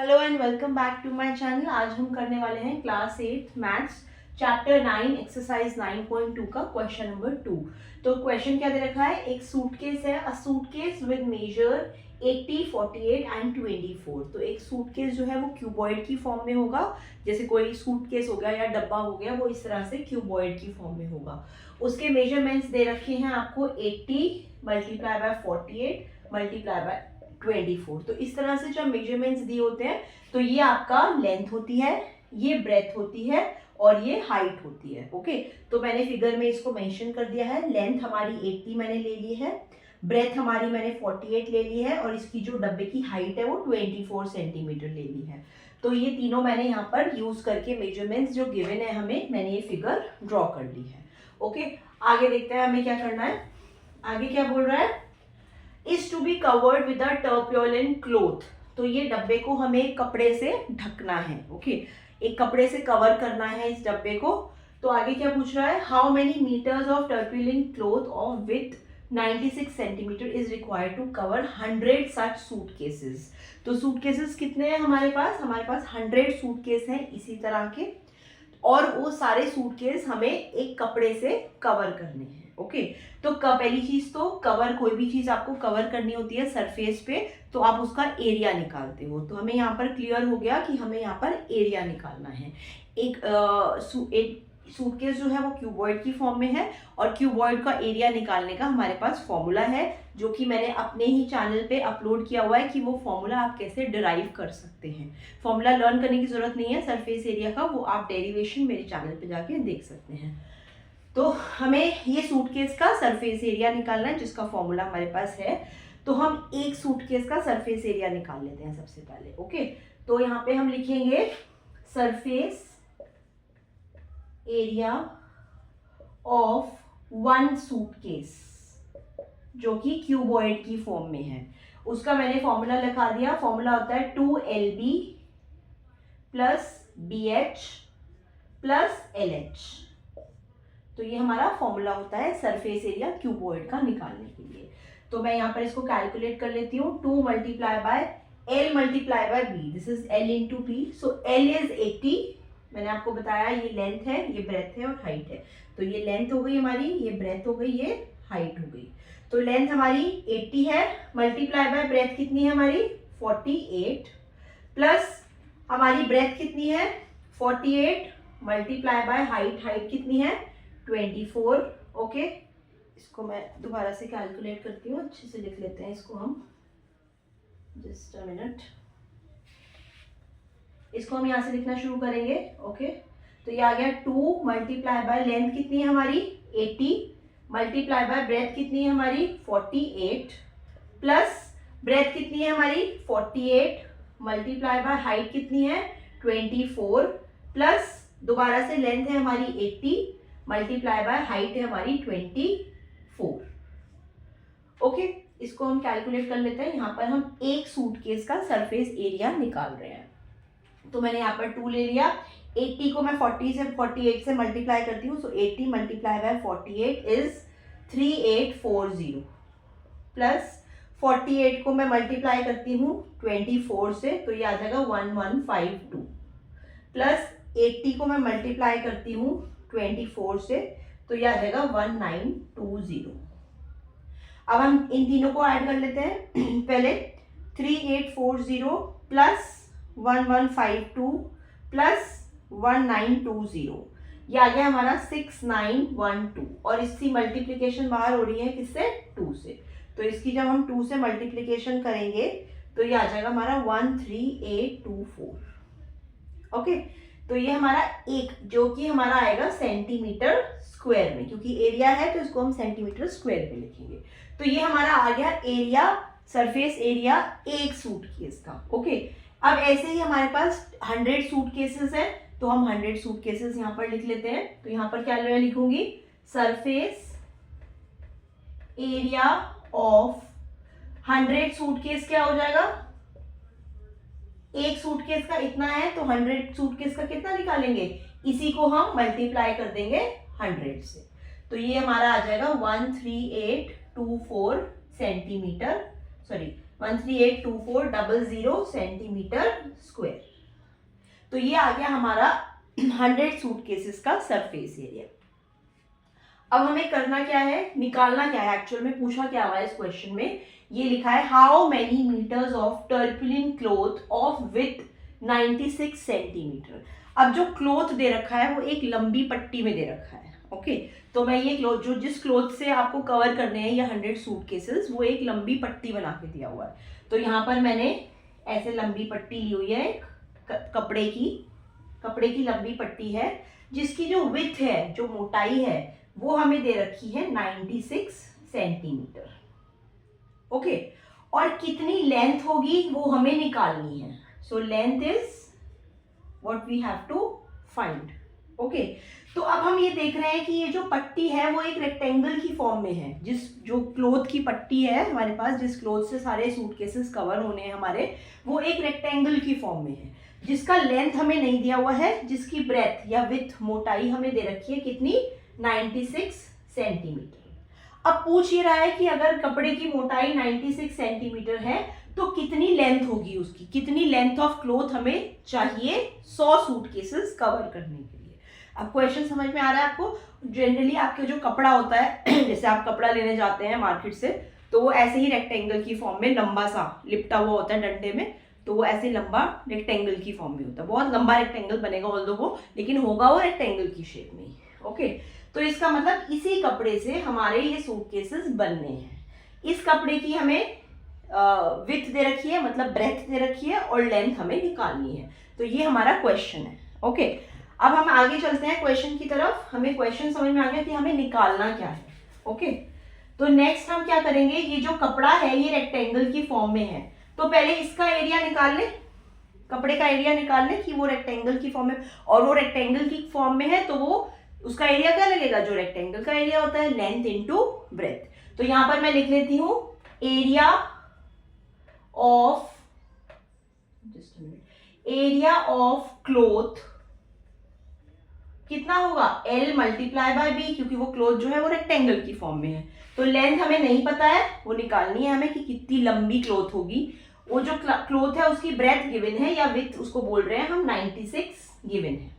Hello and welcome back to my channel. आज हम करने वाले हैं क्लास 8 मैथ्स चैप्टर 9 एक्सरसाइज 9.2 का क्वेश्चन नंबर 2। तो क्वेश्चन क्या दे रखा है, एक सूटकेस है, अ सूटकेस विद मेजर 80, 48 एंड 24। तो एक सूटकेस जो है वो क्यूबॉइड की फॉर्म में होगा, जैसे कोई सूटकेस हो गया या डब्बा हो गया, वो इस तरह से क्यूबॉइड की फॉर्म में होगा। उसके मेजरमेंट्स दे रखे हैं आपको 80 मल्टीप्लाई बाय 48 मल्टीप्लाई बाय 24। तो इस तरह से जब मेजरमेंट्स दिए होते हैं तो ये आपका लेंथ होती है, ये ब्रेथ होती है और ये हाइट होती है। ओके, तो मैंने फिगर में इसको मेंशन कर दिया है। लेंथ हमारी 80 मैंने ले ली है, ब्रेथ हमारी मैंने 48 ले ली है और इसकी जो डब्बे की हाइट है वो 24 सेंटीमीटर ले ली है। तो ये तीनों मैंने यहाँ पर यूज करके मेजरमेंट्स जो गिवन है हमें, मैंने ये फिगर ड्रॉ कर ली है। ओके, आगे देखते हैं हमें क्या करना है। आगे क्या बोल रहा है, is to be covered with a tarpaulin cloth. तो ये डब्बे को हमें कपड़े से ढकना है। ओके, एक कपड़े से कवर करना है इस डब्बे को। तो आगे क्या पूछ रहा है, how many metres of tarpaulin cloth of with 96 centimetre is required to cover 100 such suitcases. तो सूटकेसेस कितने हैं हमारे पास 100 सूटकेस हैं इसी तरह के, और वो सारे सूटकेस हमें एक कपड़े से कवर करने हैं। ओके, तो पहली चीज तो कवर, कोई भी चीज आपको कवर करनी होती है सरफेस पे तो आप उसका एरिया निकालते हो। तो हमें यहाँ पर क्लियर हो गया कि हमें यहाँ पर एरिया निकालना है। एक सूटकेस जो है वो क्यूबॉइड की फॉर्म में है और क्यूबॉइड का एरिया निकालने का हमारे पास फॉर्मूला है, जो कि मैंने अपने ही चैनल पे अपलोड किया हुआ है कि वो फॉर्मूला आप कैसे डिराइव कर सकते हैं। फॉर्मूला लर्न करने की जरूरत नहीं है सरफेस एरिया का, वो आप डेरिवेशन मेरे चैनल पे जाके देख सकते हैं। तो हमें ये सूटकेस का सरफेस एरिया निकालना है जिसका फॉर्मूला हमारे पास है। तो हम एक सूटकेस का सरफेस एरिया निकाल लेते हैं सबसे पहले। ओके, तो यहाँ पे हम लिखेंगे surface area of one suitcase जो कि क्यूबॉइड की फॉर्म में है। उसका मैंने फॉर्मूला लिखा दिया। फॉर्मूला होता है 2LB plus BH plus LH। तो ये हमारा फॉर्मूला होता है सरफेस एरिया क्यूबॉइड का निकालने के लिए। तो मैं यहाँ पर इसको कैलकुलेट कर लेती हूँ। 2 multiply by L multiply by B, this is L into B। So L is 80। मैंने आपको बताया ये लेंथ है, ये ब्रेथ है और हाइट है। तो ये लेंथ हो गई हमारी, ये ब्रेथ हो गई, ये हाइट हो गई। तो लेंथ हमारी 80 है, मल्टीप्लाई बाय ब्रेथ कितनी है हमारी 48, प्लस हमारी ब्रेथ कितनी है 48 मल्टीप्लाई बाय हाइट, हाइट कितनी है 24। ओके, इसको मैं दोबारा से कैलकुलेट करती हूँ, अच्छे से लिख लेते हैं इसको हम, जस्ट अ मिनट। इसको हम यहाँ से लिखना शुरू करेंगे। ओके, तो ये आ गया 2 मल्टीप्लाई बाय लेंथ कितनी है हमारी 80 मल्टीप्लाई बाय ब्रेथ कितनी है हमारी 48, प्लस ब्रेथ कितनी है हमारी 48 मल्टीप्लाई बाय हाइट कितनी है 24, प्लस दोबारा से लेंथ है हमारी 80 मल्टीप्लाई बाय हाइट है हमारी 24। ओके, इसको हम कैलकुलेट कर लेते हैं। यहाँ पर हम एक सूटकेस का सरफेस एरिया निकाल रहे हैं। तो मैंने यहाँ पर 2 ले लिया, 80 को मैं 48 से मल्टीप्लाई करती हूँ। सो 80 मल्टीप्लाई बाय 48 इज 3840, प्लस 48 को मैं मल्टीप्लाई करती हूँ 24 से, तो ये आ जाएगा 1152, प्लस 80 को मैं मल्टीप्लाई करती हूँ 24 से, तो ये आ जाएगा 1920। अब हम इन तीनों को ऐड कर लेते हैं। पहले 3840 प्लस 1152 प्लस 1920, ये आ गया हमारा 6912, और इसकी मल्टीप्लिकेशन बाहर हो रही है किससे 2 से। तो इसकी जब हम 2 से मल्टीप्लिकेशन करेंगे तो ये आ जाएगा हमारा 13824। ओके, तो ये हमारा एक, जो कि हमारा आएगा सेंटीमीटर स्क्वायर में, क्योंकि एरिया है तो इसको हम सेंटीमीटर स्क्वायर में लिखेंगे। तो ये हमारा आ गया एरिया, सरफेस एरिया एक सूटकेस का। ओके, अब ऐसे ही हमारे पास 100 सूटकेसेस है, तो हम 100 सूटकेसेस यहाँ पर लिख लेते हैं। तो यहाँ पर क्या मैं लिखूंगी, सरफेस एरिया ऑफ 100 सूटकेस क्या हो जाएगा, एक सूटकेस का इतना है तो 100 सूटकेस का कितना निकालेंगे, इसी को हम मल्टीप्लाई कर देंगे 100 से। तो ये हमारा आ जाएगा 13824 सेंटीमीटर, सॉरी 1382400 सेंटीमीटर स्क्वायर। तो ये आ गया हमारा 100 सूटकेसेस का सरफेस एरिया। अब हमें करना क्या है, निकालना क्या है, एक्चुअल में पूछा क्या हुआ है इस क्वेश्चन में, ये लिखा है how many metres of tarpaulin cloth of with 96 centimetre. अब जो क्लॉथ दे रखा है वो एक लंबी पट्टी में दे रखा है, ओके। तो मैं ये क्लॉथ जो जिस क्लॉथ से आपको कवर करने हैं ये 100 सूटकेसेस, वो एक लंबी पट्टी बना के दिया हुआ है। तो यहाँ पर मैंने ऐसे लंबी पट्टी ली हुई है, कपड़े की लंबी पट्टी है, जिसकी जो विड्थ है, जो मोटाई है, वो हमें दे रखी है 96 सेंटीमीटर, ओके। और कितनी लेंथ होगी वो हमें निकालनी है। So length is what we have to find, okay. तो अब हम ये देख रहे हैं कि ये जो पट्टी है वो एक रेक्टेंगल की फॉर्म में है। जो क्लॉथ की पट्टी है हमारे पास, जिस क्लॉथ से सारे सूटकेसेस कवर होने हैं हमारे, वो एक रेक्टेंगल की फॉर्म में है, जिसका लेंथ हमें नहीं दिया हुआ है, जिसकी ब्रेथ या विड्थ मोटाई हमें दे रखी है कितनी, 96 सेंटीमीटर। अब पूछ ये रहा है कि अगर कपड़े की मोटाई 96 सेंटीमीटर है तो कितनी लेंथ होगी उसकी, कितनी लेंथ ऑफ क्लॉथ हमें चाहिए 100 सूटकेसेस कवर करने के लिए। अब क्वेश्चन समझ में आ रहा है आपको। जनरली आपके जो कपड़ा होता है जैसे आप कपड़ा लेने जाते हैं मार्केट से, तो वो ऐसे ही रेक्टेंगल की फॉर्म में लंबा सा लिपटा हुआ होता है डंडे में, तो वो ऐसे लंबा रेक्टेंगल की फॉर्म में होता है। बहुत लंबा रेक्टेंगल बनेगा ऑल्दो वो, लेकिन होगा वो रेक्टेंगल की शेप में, ओके। तो इसका मतलब इसी कपड़े से हमारे ये सूटकेसेस बनने हैं। इस कपड़े की हमें विड्थ दे रखी है, मतलब ब्रेथ दे रखी है, और लेंथ हमें निकालनी है। तो ये हमारा क्वेश्चन है, ओके। अब हम आगे चलते हैं क्वेश्चन की तरफ। हमें क्वेश्चन समझ में आ गया कि हमें निकालना क्या है, ओके। तो नेक्स्ट हम क्या करेंगे, ये जो कपड़ा है ये रेक्टेंगल की फॉर्म में है, तो पहले इसका एरिया निकाल ले, कपड़े का एरिया निकाल ले कि वो रेक्टेंगल की फॉर्म में, और वो रेक्टेंगल की फॉर्म में है तो वो उसका एरिया क्या लगेगा, जो रेक्टेंगल का एरिया होता है, लेंथ इनटू ब्रेथ। तो यहां पर मैं लिख लेती हूं एरिया ऑफ क्लॉथ कितना होगा, L मल्टीप्लाई बाय B, क्योंकि वो क्लॉथ जो है वो रेक्टेंगल की फॉर्म में है। तो लेंथ हमें नहीं पता है, वो निकालनी है हमें कि कितनी लंबी क्लॉथ होगी। वो जो क्लॉथ है उसकी ब्रेथ गिवन है या विड्थ उसको बोल रहे हैं हम 96 गिवन है।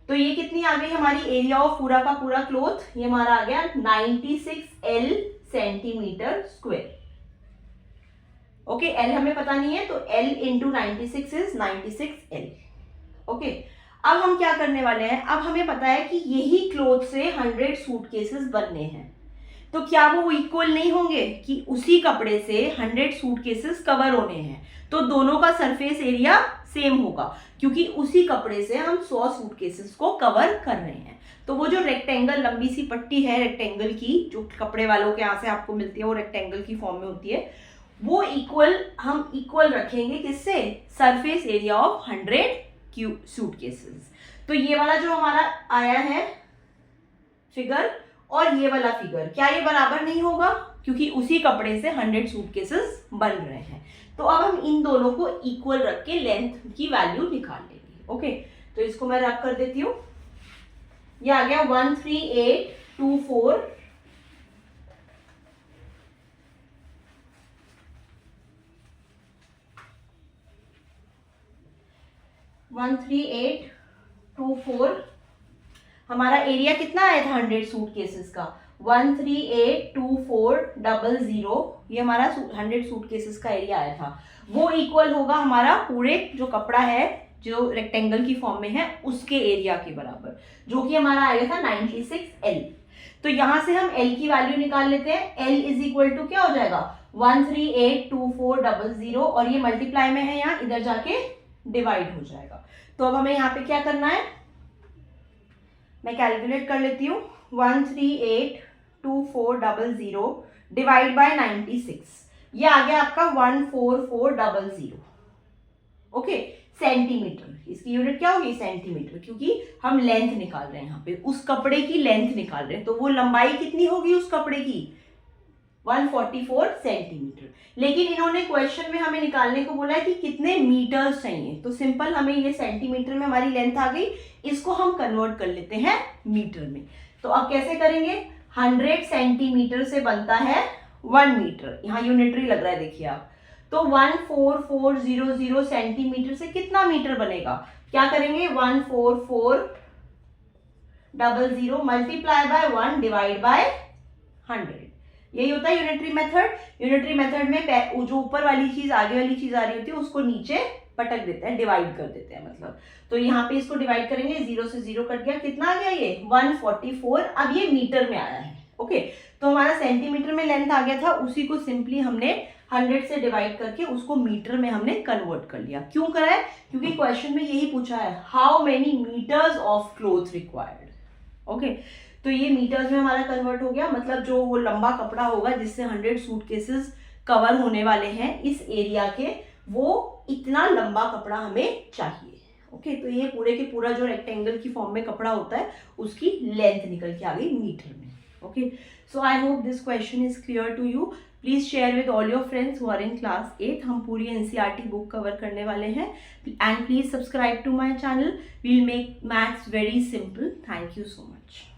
तो ये कितनी आ गई हमारी एरिया ऑफ पूरा का पूरा क्लॉथ, ये हमारा आ गया 96L centimetre square, okay. L हमें पता नहीं है, तो L into 96 is 96L, okay. अब हम क्या करने वाले हैं, अब हमें पता है कि यही क्लॉथ से 100 सूटकेसेस बनने हैं, तो क्या वो इक्वल नहीं होंगे कि उसी कपड़े से 100 सूटकेसेस कवर होने हैं, तो दोनों का सरफेस एरिया सेम होगा, क्योंकि उसी कपड़े से हम 100 सूटकेसेस को कवर कर रहे हैं। तो वो जो रेक्टेंगल लंबी सी पट्टी है रेक्टेंगल की, जो कपड़े वालों के यहाँ से आपको मिलती है, वो रेक्टेंगल की फॉर्म में होती है, वो हम इक्वल रखेंगे किससे, सरफेस एरिया ऑफ 100 सूटकेसेस। तो ये वाला जो हमारा आया है फिगर और ये वाला फिगर, क्या ये बराबर नहीं होगा, क्योंकि उसी कपड़े से 100 सूटकेसेस बन रहे हैं। तो अब हम इन दोनों को इक्वल रख के लेंथ की वैल्यू निकाल लेंगे, ओके। तो इसको मैं रख कर देती हूँ, ये आ गया 13824 13824 हमारा एरिया कितना आया था 100 सूटकेसेस का, 1382400, ये हमारा 100 सूटकेसेस का एरिया आया था। वो इक्वल होगा हमारा पूरे जो कपड़ा है जो रेक्टेंगल की फॉर्म में है उसके एरिया के बराबर, जो कि हमारा आएगा था 96L। तो यहां से हम L की वैल्यू निकाल लेते हैं। L इज इक्वल टू क्या हो जाएगा, 1382400, और ये मल्टीप्लाई में है, यहाँ इधर जाके डिवाइड हो जाएगा। तो अब हमें यहाँ पे क्या करना है, मैं कैलकुलेट कर लेती हूँ, 1382400 डिवाइड बाय 96, ये आ गया आपका 14400, ओके। सेंटीमीटर, इसकी यूनिट क्या होगी, सेंटीमीटर, क्योंकि हम लेंथ निकाल रहे हैं यहाँ पे, उस कपड़े की लेंथ निकाल रहे हैं, तो वो लंबाई कितनी होगी उस कपड़े की, 144 सेंटीमीटर। लेकिन इन्होंने क्वेश्चन में हमें निकालने को बोला है कि कितने मीटर्स चाहिए, तो सिंपल हमें ये सेंटीमीटर में हमारी लेंथ आ गई, इसको हम कन्वर्ट कर लेते हैं मीटर में। तो अब कैसे करेंगे, 100 सेंटीमीटर से बनता है 1 मीटर, यहाँ यूनिटरी लग रहा है देखिए आप, तो 14400 सेंटीमीटर से कितना मीटर बनेगा? क्या करेंगे? 14400 मल्टीप्लाई बाय 1 डिवाइड बाय 100। यही होता है यूनिटरी मेथड। यूनिटरी मेथड में जो ऊपर वाली चीज आगे वाली चीज आ रही होती है उसको नीचे पटक देते हैं, डिवाइड कर देते हैं मतलब। तो यहाँ पे इसको डिवाइड करेंगे, 0 से 0 कट गया, कितना आ गया ये? 144। अब ये मीटर में आया है। ओके, तो हमारा सेंटीमीटर में लेंथ आ गया था, उसी को सिंपली हमने 100 से डिवाइड करके उसको मीटर में हमने कन्वर्ट कर लिया। क्यों करा है? क्योंकि क्वेश्चन में यही पूछा है, how many metres of cloth required. Okay, तो ये मीटर्स में हमारा कन्वर्ट हो गया, मतलब जो वो लंबा कपड़ा होगा जिससे 100 सूटकेसेस कवर होने वाले हैं इस एरिया के, वो इतना लंबा कपड़ा हमें चाहिए। ओके, तो ये पूरे के पूरा जो रेक्टेंगल की फॉर्म में कपड़ा होता है उसकी लेंथ निकल के आ गई मीटर में। Okay, so I hope this question is clear to you. Please share with all your friends who are in class 8। हम पूरी एनसीईआरटी बुक कवर करने वाले हैं, and please subscribe to my channel. We will make maths very simple. Thank you so much.